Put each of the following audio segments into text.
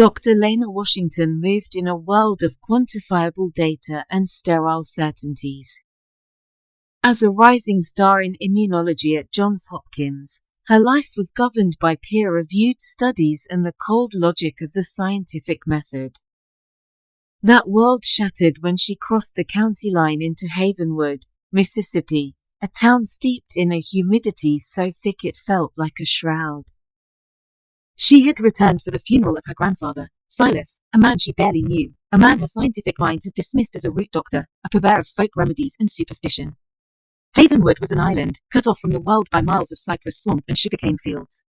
Dr. Lena Washington moved in a world of quantifiable data and sterile certainties. As a rising star in immunology at Johns Hopkins, her life was governed by peer-reviewed studies and the cold logic of the scientific method. That world shattered when she crossed the county line into Havenwood, Mississippi, a town steeped in a humidity so thick it felt like a shroud. She had returned for the funeral of her grandfather, Silas, a man she barely knew, a man her scientific mind had dismissed as a root doctor, a purveyor of folk remedies and superstition. Havenwood was an island, cut off from the world by miles of cypress swamp and sugarcane fields.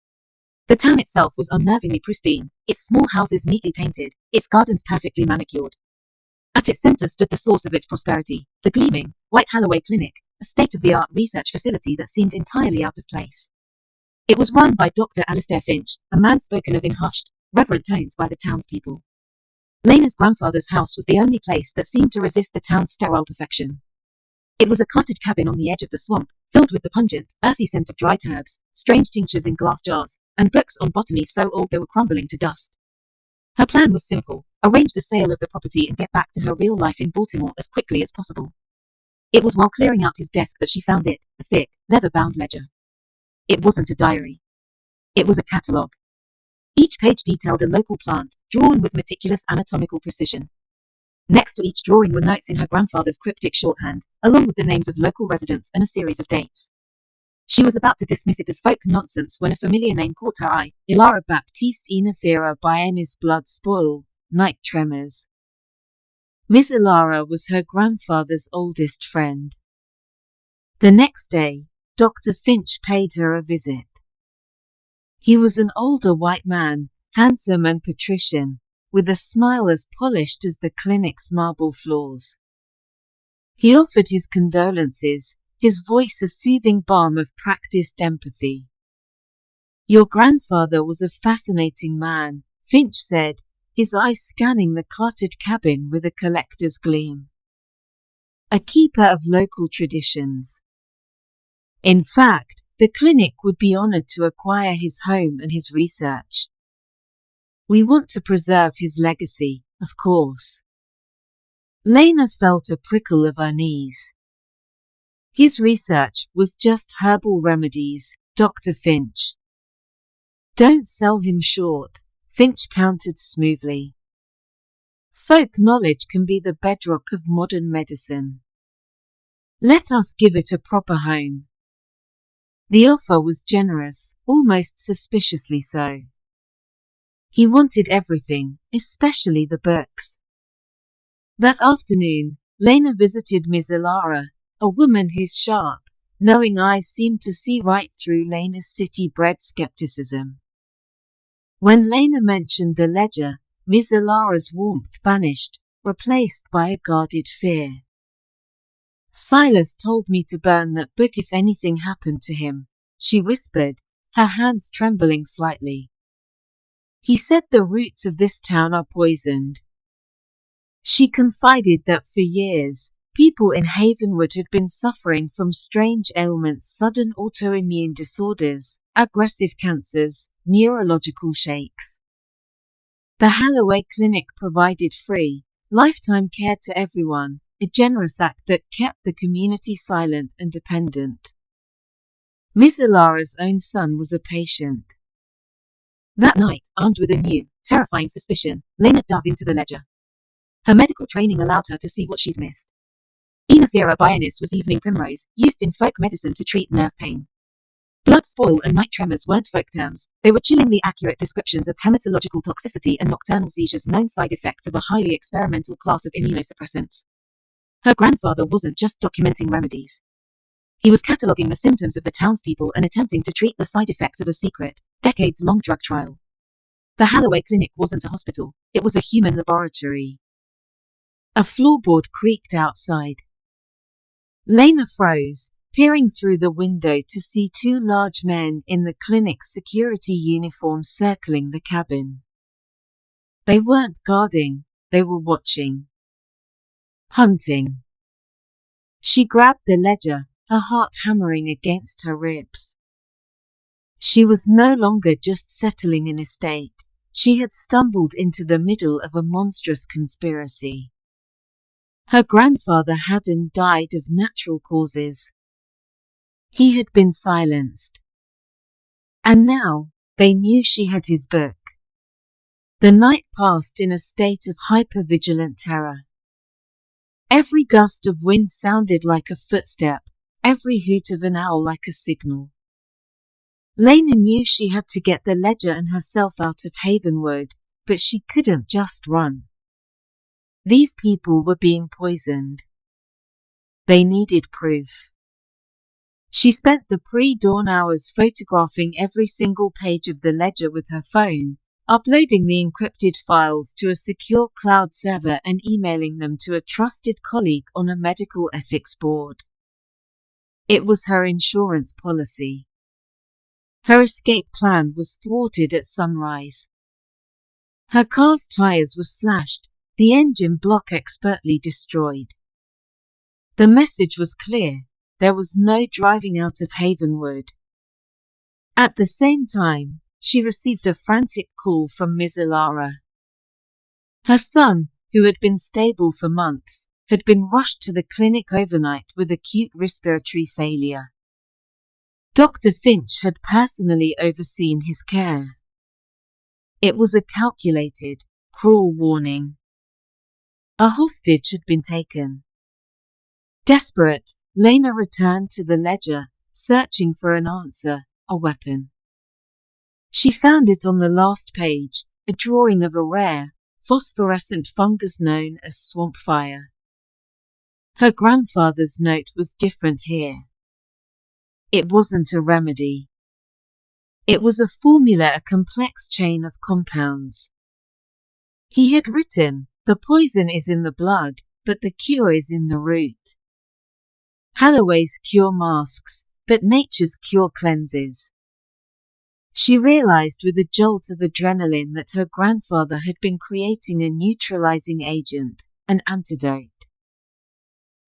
The town itself was unnervingly pristine, its small houses neatly painted, its gardens perfectly manicured. At its center stood the source of its prosperity, the gleaming, white Halloway Clinic, a state-of-the-art research facility that seemed entirely out of place. It was run by Dr. Alistair Finch, a man spoken of in hushed, reverent tones by the townspeople. Lena's grandfather's house was the only place that seemed to resist the town's sterile perfection. It was a cluttered cabin on the edge of the swamp, filled with the pungent, earthy scent of dried herbs, strange tinctures in glass jars, and books on botany so old they were crumbling to dust. Her plan was simple: arrange the sale of the property and get back to her real life in Baltimore as quickly as possible. It was while clearing out his desk that she found it, a thick, leather-bound ledger. It wasn't a diary. It was a catalogue. Each page detailed a local plant, drawn with meticulous anatomical precision. Next to each drawing were notes in her grandfather's cryptic shorthand, along with the names of local residents and a series of dates. She was about to dismiss it as folk nonsense when a familiar name caught her eye: Ilara Baptiste Inathera Biennis Blood Spoil, Night Tremors. Miss Ilara was her grandfather's oldest friend. The next day, Dr. Finch paid her a visit. He was an older white man, handsome and patrician, with a smile as polished as the clinic's marble floors. He offered his condolences, his voice a soothing balm of practiced empathy. "Your grandfather was a fascinating man," Finch said, his eyes scanning the cluttered cabin with a collector's gleam. "A keeper of local traditions. In fact, the clinic would be honored to acquire his home and his research. We want to preserve his legacy, of course." Lena felt a prickle of unease. His research was just herbal remedies, Dr. Finch. "Don't sell him short," Finch countered smoothly. "Folk knowledge can be the bedrock of modern medicine. Let us give it a proper home." The offer was generous, almost suspiciously so. He wanted everything, especially the books. That afternoon, Lena visited Miss Ilara, a woman whose sharp, knowing eyes seemed to see right through Lena's city-bred skepticism. When Lena mentioned the ledger, Miss Ilara's warmth vanished, replaced by a guarded fear. "Silas told me to burn that book if anything happened to him," she whispered, her hands trembling slightly. "He said the roots of this town are poisoned." She confided that for years, people in Havenwood had been suffering from strange ailments: sudden autoimmune disorders, aggressive cancers, neurological shakes. The Halloway Clinic provided free, lifetime care to everyone, a generous act that kept the community silent and dependent. Miss Ilara's own son was a patient. That night, armed with a new, terrifying suspicion, Lena dove into the ledger. Her medical training allowed her to see what she'd missed. Inathera biennis was evening primrose, used in folk medicine to treat nerve pain. Blood spoil and night tremors weren't folk terms, they were chillingly accurate descriptions of hematological toxicity and nocturnal seizures, known side effects of a highly experimental class of immunosuppressants. Her grandfather wasn't just documenting remedies. He was cataloguing the symptoms of the townspeople and attempting to treat the side effects of a secret, decades-long drug trial. The Halloway Clinic wasn't a hospital, it was a human laboratory. A floorboard creaked outside. Lena froze, peering through the window to see two large men in the clinic's security uniforms circling the cabin. They weren't guarding, they were watching. Hunting. She grabbed the ledger, her heart hammering against her ribs. She was no longer just settling an estate, she had stumbled into the middle of a monstrous conspiracy. Her grandfather hadn't died of natural causes. He had been silenced. And now, they knew she had his book. The night passed in a state of hypervigilant terror. Every gust of wind sounded like a footstep, every hoot of an owl like a signal. Lena knew she had to get the ledger and herself out of Havenwood, but she couldn't just run. These people were being poisoned. They needed proof. She spent the pre-dawn hours photographing every single page of the ledger with her phone, uploading the encrypted files to a secure cloud server and emailing them to a trusted colleague on a medical ethics board. It was her insurance policy. Her escape plan was thwarted at sunrise. Her car's tires were slashed, the engine block expertly destroyed. The message was clear. There was no driving out of Havenwood. At the same time, she received a frantic call from Ms. Ilara. Her son, who had been stable for months, had been rushed to the clinic overnight with acute respiratory failure. Dr. Finch had personally overseen his care. It was a calculated, cruel warning. A hostage had been taken. Desperate, Lena returned to the ledger, searching for an answer, a weapon. She found it on the last page, a drawing of a rare, phosphorescent fungus known as swamp fire. Her grandfather's note was different here. It wasn't a remedy. It was a formula, a complex chain of compounds. He had written, "The poison is in the blood, but the cure is in the root." Halloway's cure masks, but nature's cure cleanses. She realized with a jolt of adrenaline that her grandfather had been creating a neutralizing agent, an antidote.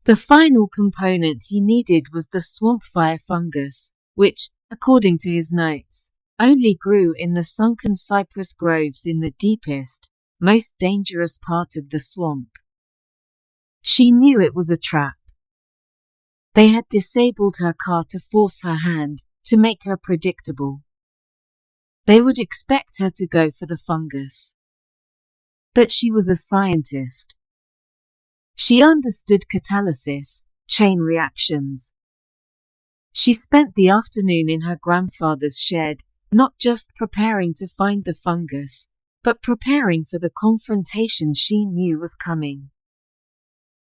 The final component he needed was the swamp fire fungus, which, according to his notes, only grew in the sunken cypress groves in the deepest, most dangerous part of the swamp. She knew it was a trap. They had disabled her car to force her hand, to make her predictable. They would expect her to go for the fungus. But she was a scientist. She understood catalysis, chain reactions. She spent the afternoon in her grandfather's shed, not just preparing to find the fungus, but preparing for the confrontation she knew was coming.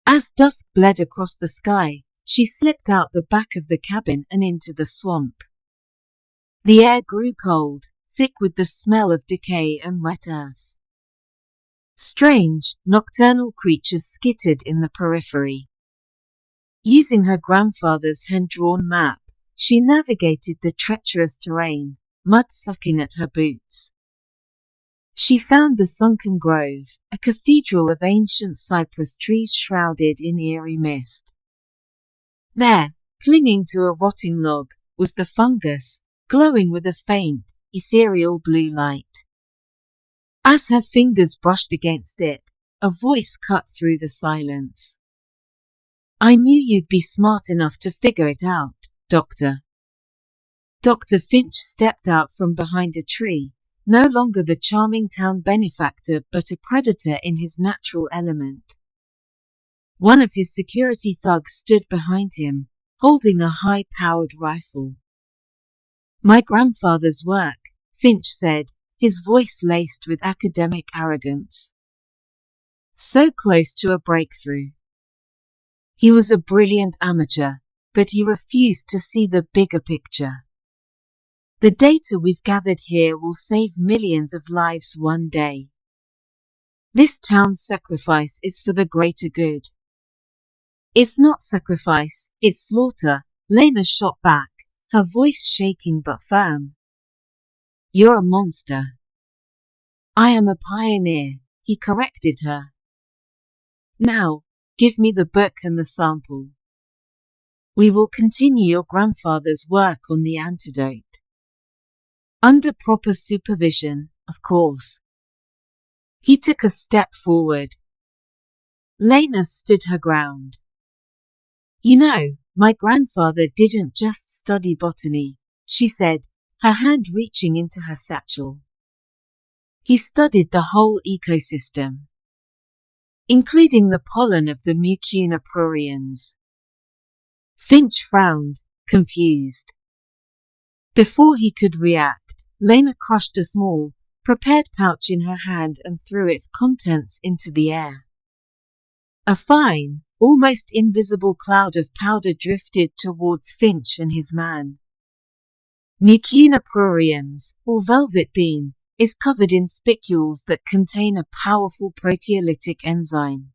As dusk bled across the sky, she slipped out the back of the cabin and into the swamp. The air grew cold, thick with the smell of decay and wet earth. Strange, nocturnal creatures skittered in the periphery. Using her grandfather's hand-drawn map, she navigated the treacherous terrain, mud sucking at her boots. She found the sunken grove, a cathedral of ancient cypress trees shrouded in eerie mist. There, clinging to a rotting log, was the fungus, glowing with a faint, ethereal blue light. As her fingers brushed against it, a voice cut through the silence. "I knew you'd be smart enough to figure it out, Doctor." Dr. Finch stepped out from behind a tree, no longer the charming town benefactor but a predator in his natural element. One of his security thugs stood behind him, holding a high-powered rifle. "My grandfather's work," Finch said, his voice laced with academic arrogance. So close to a breakthrough. He was a brilliant amateur, but he refused to see the bigger picture. "The data we've gathered here will save millions of lives one day. This town's sacrifice is for the greater good." "It's not sacrifice, it's slaughter," Lena shot back, her voice shaking but firm. "You're a monster." "I am a pioneer," he corrected her. "Now, give me the book and the sample. We will continue your grandfather's work on the antidote. Under proper supervision, of course." He took a step forward. Lena stood her ground. "You know, my grandfather didn't just study botany," she said, her hand reaching into her satchel. "He studied the whole ecosystem, including the pollen of the mucuna pruriens." Finch frowned, confused. Before he could react, Lena crushed a small, prepared pouch in her hand and threw its contents into the air. A fine, almost invisible cloud of powder drifted towards Finch and his man. Mucuna pruriens, or velvet bean, is covered in spicules that contain a powerful proteolytic enzyme.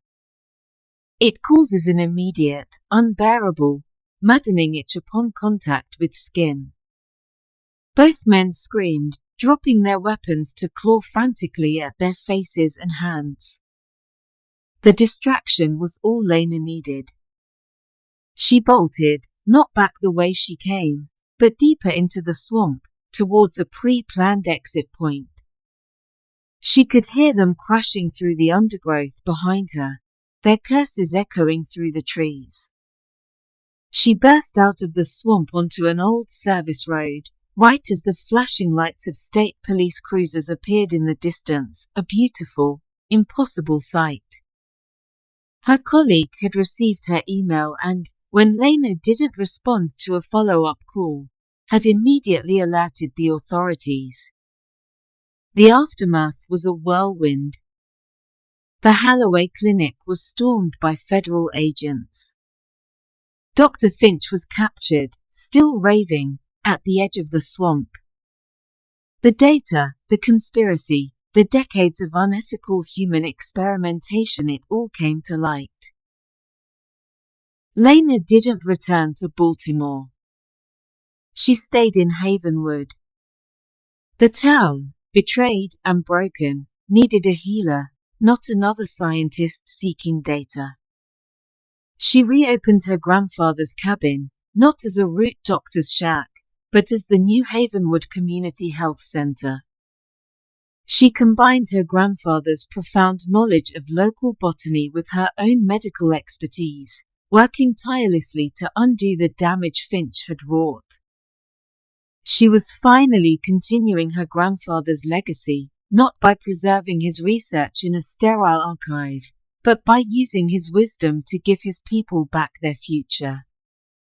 It causes an immediate, unbearable, maddening itch upon contact with skin. Both men screamed, dropping their weapons to claw frantically at their faces and hands. The distraction was all Lena needed. She bolted, not back the way she came, but deeper into the swamp, towards a pre-planned exit point. She could hear them crashing through the undergrowth behind her, their curses echoing through the trees. She burst out of the swamp onto an old service road, right as the flashing lights of state police cruisers appeared in the distance, a beautiful, impossible sight. Her colleague had received her email and, when Lena didn't respond to a follow-up call, had immediately alerted the authorities. The aftermath was a whirlwind. The Halloway Clinic was stormed by federal agents. Dr. Finch was captured, still raving, at the edge of the swamp. The data, the conspiracy, the decades of unethical human experimentation, it all came to light. Lena didn't return to Baltimore. She stayed in Havenwood. The town, betrayed and broken, needed a healer, not another scientist seeking data. She reopened her grandfather's cabin, not as a root doctor's shack, but as the new Havenwood Community Health Center. She combined her grandfather's profound knowledge of local botany with her own medical expertise, working tirelessly to undo the damage Finch had wrought. She was finally continuing her grandfather's legacy, not by preserving his research in a sterile archive, but by using his wisdom to give his people back their future.